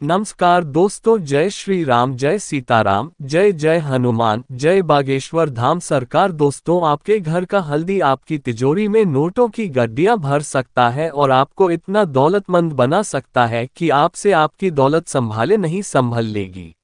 नमस्कार दोस्तों, जय श्री राम, जय सीताराम, जय जय हनुमान, जय बागेश्वर धाम सरकार। दोस्तों, आपके घर का हल्दी आपकी तिजोरी में नोटों की गड्डियां भर सकता है और आपको इतना दौलतमंद बना सकता है कि आपसे आपकी दौलत संभाले नहीं संभल लेगी।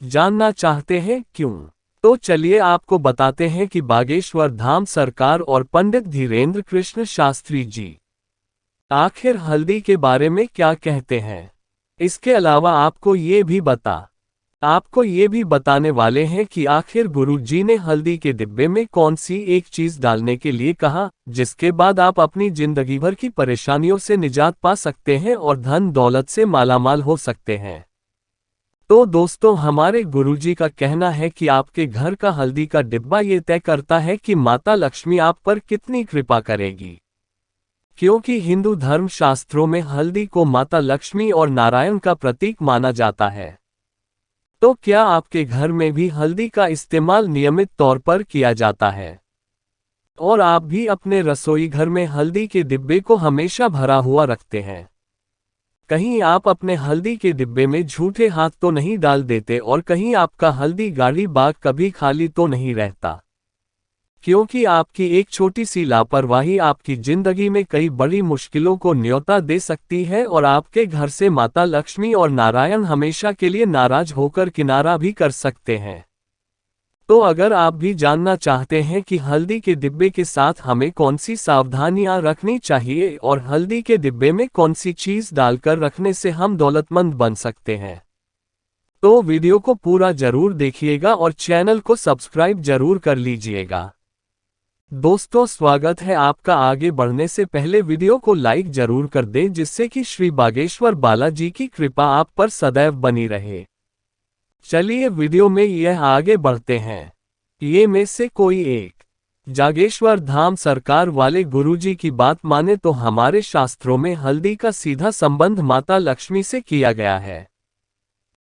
जानना चाहते हैं क्यों? तो चलिए आपको बताते हैं कि बागेश्वर धाम सरकार और पंडित धीरेन्द्र कृष्ण शास्त्री जी आखिर हल्दी के बारे में क्या कहते हैं। इसके अलावा आपको ये भी बताने वाले हैं कि आखिर गुरु जी ने हल्दी के डिब्बे में कौन सी एक चीज डालने के लिए कहा, जिसके बाद आप अपनी जिंदगी भर की परेशानियों से निजात पा सकते हैं और धन दौलत से मालामाल हो सकते हैं। तो दोस्तों, हमारे गुरु जी का कहना है कि आपके घर का हल्दी का डिब्बा ये तय करता है कि माता लक्ष्मी आप पर कितनी कृपा करेगी। क्योंकि हिंदू धर्म शास्त्रों में हल्दी को माता लक्ष्मी और नारायण का प्रतीक माना जाता है। तो क्या आपके घर में भी हल्दी का इस्तेमाल नियमित तौर पर किया जाता है और आप भी अपने रसोई घर में हल्दी के डिब्बे को हमेशा भरा हुआ रखते हैं? कहीं आप अपने हल्दी के डिब्बे में झूठे हाथ तो नहीं डाल देते और कहीं आपका हल्दी गाड़ी बाग कभी खाली तो नहीं रहता? क्योंकि आपकी एक छोटी सी लापरवाही आपकी जिंदगी में कई बड़ी मुश्किलों को न्योता दे सकती है और आपके घर से माता लक्ष्मी और नारायण हमेशा के लिए नाराज होकर किनारा भी कर सकते हैं। तो अगर आप भी जानना चाहते हैं कि हल्दी के डिब्बे के साथ हमें कौन सी सावधानियां रखनी चाहिए और हल्दी के डिब्बे में कौन सी चीज डालकर रखने से हम दौलतमंद बन सकते हैं, तो वीडियो को पूरा जरूर देखिएगा और चैनल को सब्सक्राइब जरूर कर लीजिएगा। दोस्तों, स्वागत है आपका। आगे बढ़ने से पहले वीडियो को लाइक जरूर कर दें, जिससे कि श्री बागेश्वर बालाजी की कृपा आप पर सदैव बनी रहे। चलिए वीडियो में यह आगे बढ़ते हैं। ये में से कोई एक जागेश्वर धाम सरकार वाले गुरुजी की बात माने तो हमारे शास्त्रों में हल्दी का सीधा संबंध माता लक्ष्मी से किया गया है।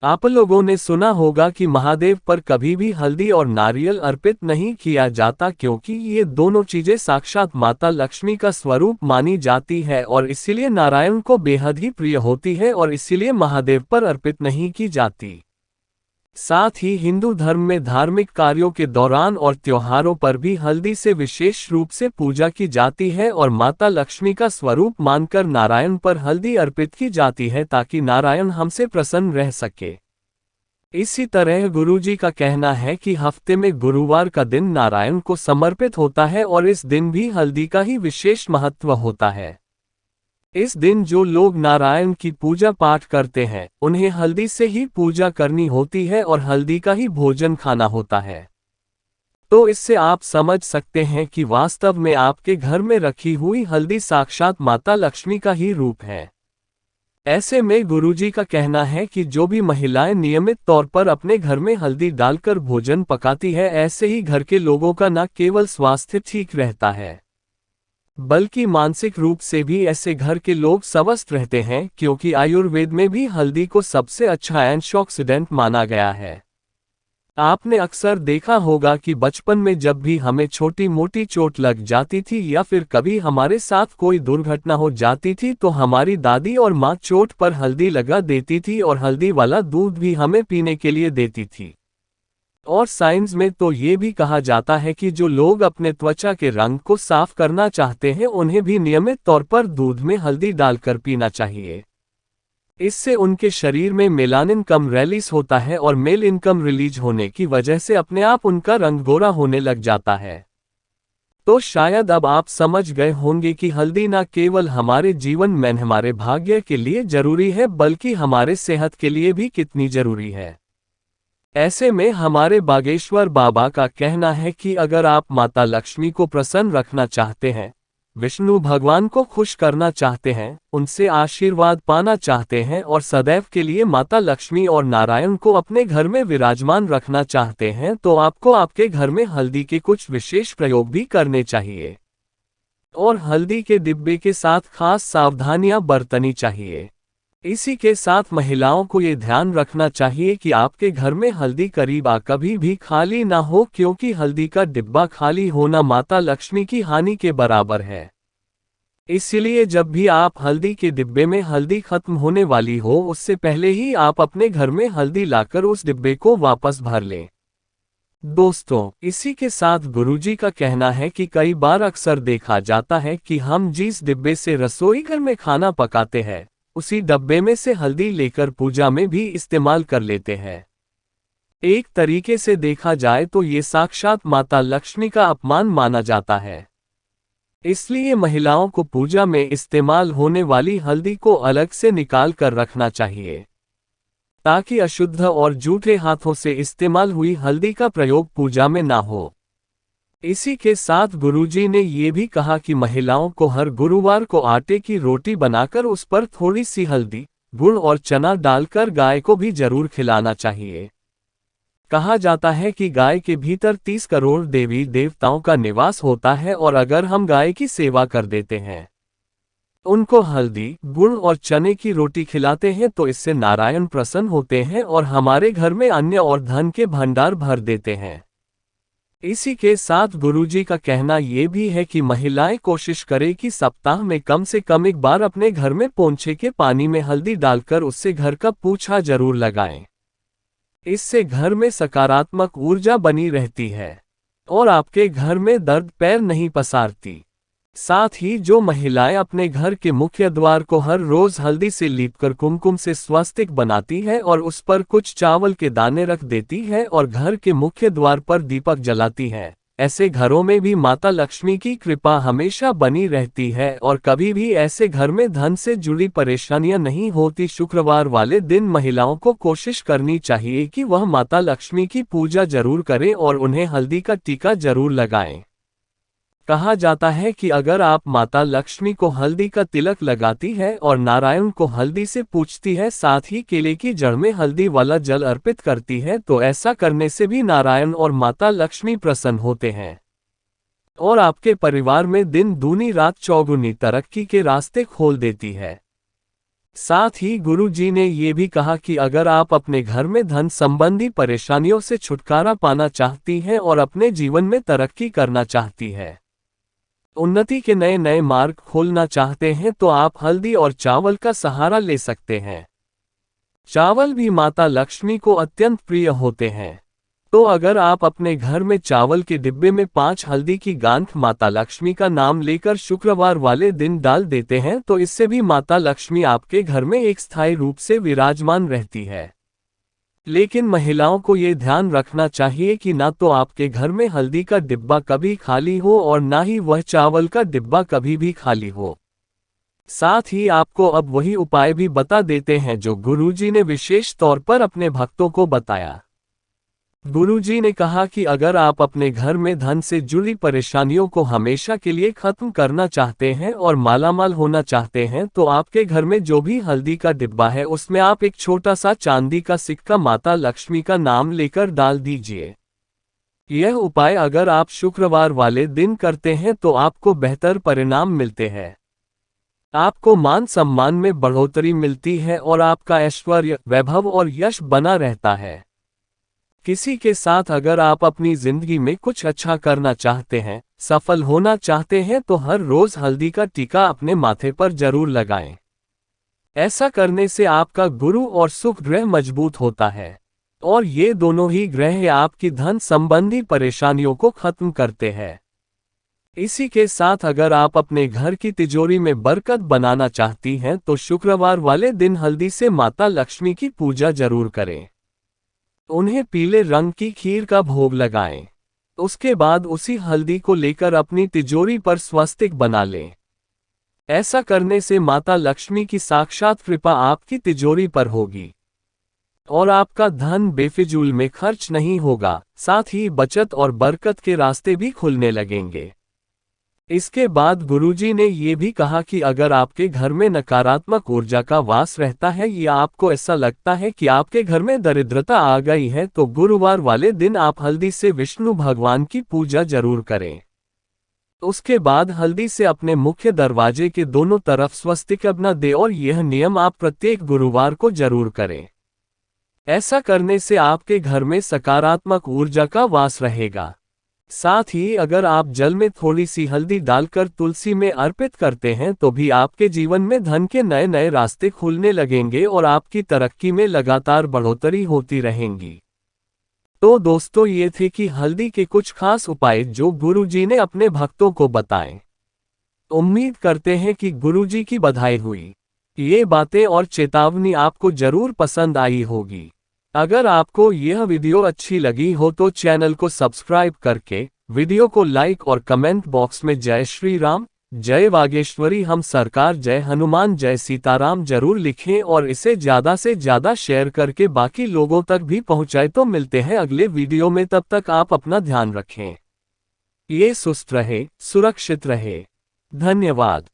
आप लोगों ने सुना होगा कि महादेव पर कभी भी हल्दी और नारियल अर्पित नहीं किया जाता, क्योंकि ये दोनों चीजें साक्षात माता लक्ष्मी का स्वरूप मानी जाती है और इसीलिए नारायण को बेहद ही प्रिय होती है और इसीलिए महादेव पर अर्पित नहीं की जाती। साथ ही हिंदू धर्म में धार्मिक कार्यों के दौरान और त्योहारों पर भी हल्दी से विशेष रूप से पूजा की जाती है और माता लक्ष्मी का स्वरूप मानकर नारायण पर हल्दी अर्पित की जाती है, ताकि नारायण हमसे प्रसन्न रह सके। इसी तरह गुरुजी का कहना है कि हफ्ते में गुरुवार का दिन नारायण को समर्पित होता है और इस दिन भी हल्दी का ही विशेष महत्व होता है। इस दिन जो लोग नारायण की पूजा पाठ करते हैं, उन्हें हल्दी से ही पूजा करनी होती है और हल्दी का ही भोजन खाना होता है। तो इससे आप समझ सकते हैं कि वास्तव में आपके घर में रखी हुई हल्दी साक्षात माता लक्ष्मी का ही रूप है। ऐसे में गुरुजी का कहना है कि जो भी महिलाएं नियमित तौर पर अपने घर में हल्दी डालकर भोजन पकाती है, ऐसे ही घर के लोगों का न केवल स्वास्थ्य ठीक रहता है, बल्कि मानसिक रूप से भी ऐसे घर के लोग स्वस्थ रहते हैं, क्योंकि आयुर्वेद में भी हल्दी को सबसे अच्छा एंटीऑक्सीडेंट माना गया है। आपने अक्सर देखा होगा कि बचपन में जब भी हमें छोटी मोटी चोट लग जाती थी या फिर कभी हमारे साथ कोई दुर्घटना हो जाती थी, तो हमारी दादी और माँ चोट पर हल्दी लगा देती थी और हल्दी वाला दूध भी हमें पीने के लिए देती थी। और साइंस में तो ये भी कहा जाता है कि जो लोग अपने त्वचा के रंग को साफ करना चाहते हैं, उन्हें भी नियमित तौर पर दूध में हल्दी डालकर पीना चाहिए। इससे उनके शरीर में मेलानिन कम रिलीज होता है और मेल इनकम रिलीज होने की वजह से अपने आप उनका रंग गोरा होने लग जाता है। तो शायद अब आप समझ गए होंगे कि हल्दी न केवल हमारे जीवन में हमारे भाग्य के लिए जरूरी है, बल्कि हमारे सेहत के लिए भी कितनी जरूरी है। ऐसे में हमारे बागेश्वर बाबा का कहना है कि अगर आप माता लक्ष्मी को प्रसन्न रखना चाहते हैं, विष्णु भगवान को खुश करना चाहते हैं, उनसे आशीर्वाद पाना चाहते हैं और सदैव के लिए माता लक्ष्मी और नारायण को अपने घर में विराजमान रखना चाहते हैं, तो आपको आपके घर में हल्दी के कुछ विशेष प्रयोग भी करने चाहिए और हल्दी के डिब्बे के साथ खास सावधानियां बरतनी चाहिए। इसी के साथ महिलाओं को ये ध्यान रखना चाहिए कि आपके घर में हल्दी करीब कभी भी खाली ना हो, क्योंकि हल्दी का डिब्बा खाली होना माता लक्ष्मी की हानि के बराबर है। इसलिए जब भी आप हल्दी के डिब्बे में हल्दी खत्म होने वाली हो उससे पहले ही आप अपने घर में हल्दी लाकर उस डिब्बे को वापस भर लें। दोस्तों, इसी के साथ गुरुजी का कहना है कि कई बार अक्सर देखा जाता है कि हम जिस डिब्बे से रसोई घर में खाना पकाते हैं उसी डब्बे में से हल्दी लेकर पूजा में भी इस्तेमाल कर लेते हैं। एक तरीके से देखा जाए तो ये साक्षात माता लक्ष्मी का अपमान माना जाता है। इसलिए महिलाओं को पूजा में इस्तेमाल होने वाली हल्दी को अलग से निकाल कर रखना चाहिए ताकि अशुद्ध और जूठे हाथों से इस्तेमाल हुई हल्दी का प्रयोग पूजा में ना हो। इसी के साथ गुरुजी ने ये भी कहा कि महिलाओं को हर गुरुवार को आटे की रोटी बनाकर उस पर थोड़ी सी हल्दी, गुड़ और चना डालकर गाय को भी जरूर खिलाना चाहिए। कहा जाता है कि गाय के भीतर 30 करोड़ देवी देवताओं का निवास होता है और अगर हम गाय की सेवा कर देते हैं, उनको हल्दी, गुड़ और चने की रोटी खिलाते हैं तो इससे नारायण प्रसन्न होते हैं और हमारे घर में अन्न और धन के भंडार भर देते हैं। इसी के साथ गुरुजी का कहना यह भी है कि महिलाएं कोशिश करें कि सप्ताह में कम से कम एक बार अपने घर में पोंछे के पानी में हल्दी डालकर उससे घर का पोंछा जरूर लगाएं। इससे घर में सकारात्मक ऊर्जा बनी रहती है और आपके घर में दर्द पैर नहीं पसारती। साथ ही जो महिलाएं अपने घर के मुख्य द्वार को हर रोज हल्दी से लीपकर कुमकुम से स्वस्तिक बनाती है और उस पर कुछ चावल के दाने रख देती है और घर के मुख्य द्वार पर दीपक जलाती है, ऐसे घरों में भी माता लक्ष्मी की कृपा हमेशा बनी रहती है और कभी भी ऐसे घर में धन से जुड़ी परेशानियां नहीं होती। शुक्रवार वाले दिन महिलाओं को कोशिश करनी चाहिए कि वह माता लक्ष्मी की पूजा जरूर करें और उन्हें हल्दी का टीका जरूर लगाएं। कहा जाता है कि अगर आप माता लक्ष्मी को हल्दी का तिलक लगाती है और नारायण को हल्दी से पूजती है, साथ ही केले की जड़ में हल्दी वाला जल अर्पित करती है, तो ऐसा करने से भी नारायण और माता लक्ष्मी प्रसन्न होते हैं और आपके परिवार में दिन दूनी रात चौगुनी तरक्की के रास्ते खोल देती है। साथ ही गुरु जी ने ये भी कहा कि अगर आप अपने घर में धन संबंधी परेशानियों से छुटकारा पाना चाहती हैं और अपने जीवन में तरक्की करना चाहती है, उन्नति के नए नए मार्ग खोलना चाहते हैं, तो आप हल्दी और चावल का सहारा ले सकते हैं। चावल भी माता लक्ष्मी को अत्यंत प्रिय होते हैं, तो अगर आप अपने घर में चावल के डिब्बे में 5 हल्दी की गांठ माता लक्ष्मी का नाम लेकर शुक्रवार वाले दिन डाल देते हैं तो इससे भी माता लक्ष्मी आपके घर में एक स्थायी रूप से विराजमान रहती है। लेकिन महिलाओं को ये ध्यान रखना चाहिए कि ना तो आपके घर में हल्दी का डिब्बा कभी खाली हो और ना ही वह चावल का डिब्बा कभी भी खाली हो। साथ ही आपको अब वही उपाय भी बता देते हैं जो गुरुजी ने विशेष तौर पर अपने भक्तों को बताया। गुरुजी ने कहा कि अगर आप अपने घर में धन से जुड़ी परेशानियों को हमेशा के लिए खत्म करना चाहते हैं और मालामाल होना चाहते हैं, तो आपके घर में जो भी हल्दी का डिब्बा है उसमें आप एक छोटा सा चांदी का सिक्का माता लक्ष्मी का नाम लेकर डाल दीजिए। यह उपाय अगर आप शुक्रवार वाले दिन करते हैं तो आपको बेहतर परिणाम मिलते हैं। आपको मान सम्मान में बढ़ोतरी मिलती है और आपका ऐश्वर्य, वैभव और यश बना रहता है। किसी के साथ अगर आप अपनी जिंदगी में कुछ अच्छा करना चाहते हैं, सफल होना चाहते हैं, तो हर रोज हल्दी का टीका अपने माथे पर जरूर लगाएं। ऐसा करने से आपका गुरु और सुख ग्रह मजबूत होता है और ये दोनों ही ग्रह आपकी धन संबंधी परेशानियों को खत्म करते हैं। इसी के साथ अगर आप अपने घर की तिजोरी में बरकत बनाना चाहती हैं तो शुक्रवार वाले दिन हल्दी से माता लक्ष्मी की पूजा जरूर करें। उन्हें पीले रंग की खीर का भोग लगाएं। उसके बाद उसी हल्दी को लेकर अपनी तिजोरी पर स्वस्तिक बना लें। ऐसा करने से माता लक्ष्मी की साक्षात कृपा आपकी तिजोरी पर होगी और आपका धन बेफिजूल में खर्च नहीं होगा, साथ ही बचत और बरकत के रास्ते भी खुलने लगेंगे। इसके बाद गुरुजी ने ये भी कहा कि अगर आपके घर में नकारात्मक ऊर्जा का वास रहता है या आपको ऐसा लगता है कि आपके घर में दरिद्रता आ गई है, तो गुरुवार वाले दिन आप हल्दी से विष्णु भगवान की पूजा जरूर करें। उसके बाद हल्दी से अपने मुख्य दरवाजे के दोनों तरफ स्वस्तिक बना दें और यह नियम आप प्रत्येक गुरुवार को जरूर करें। ऐसा करने से आपके घर में सकारात्मक ऊर्जा का वास रहेगा साथ ही अगर आप जल में थोड़ी सी हल्दी डालकर तुलसी में अर्पित करते हैं तो भी आपके जीवन में धन के नए नए रास्ते खुलने लगेंगे और आपकी तरक्की में लगातार बढ़ोतरी होती रहेंगी। तो दोस्तों, ये थे कि हल्दी के कुछ खास उपाय जो गुरुजी ने अपने भक्तों को बताए। उम्मीद करते हैं कि गुरुजी की बधाई हुई ये बातें और चेतावनी आपको जरूर पसंद आई होगी। अगर आपको यह वीडियो अच्छी लगी हो तो चैनल को सब्सक्राइब करके वीडियो को लाइक और कमेंट बॉक्स में जय श्री राम, जय वागेश्वरी हम सरकार, जय हनुमान, जय सीताराम जरूर लिखें और इसे ज़्यादा से ज़्यादा शेयर करके बाकी लोगों तक भी पहुंचाएं। तो मिलते हैं अगले वीडियो में, तब तक आप अपना ध्यान रखें। ये सुस्त रहे, सुरक्षित रहे। धन्यवाद।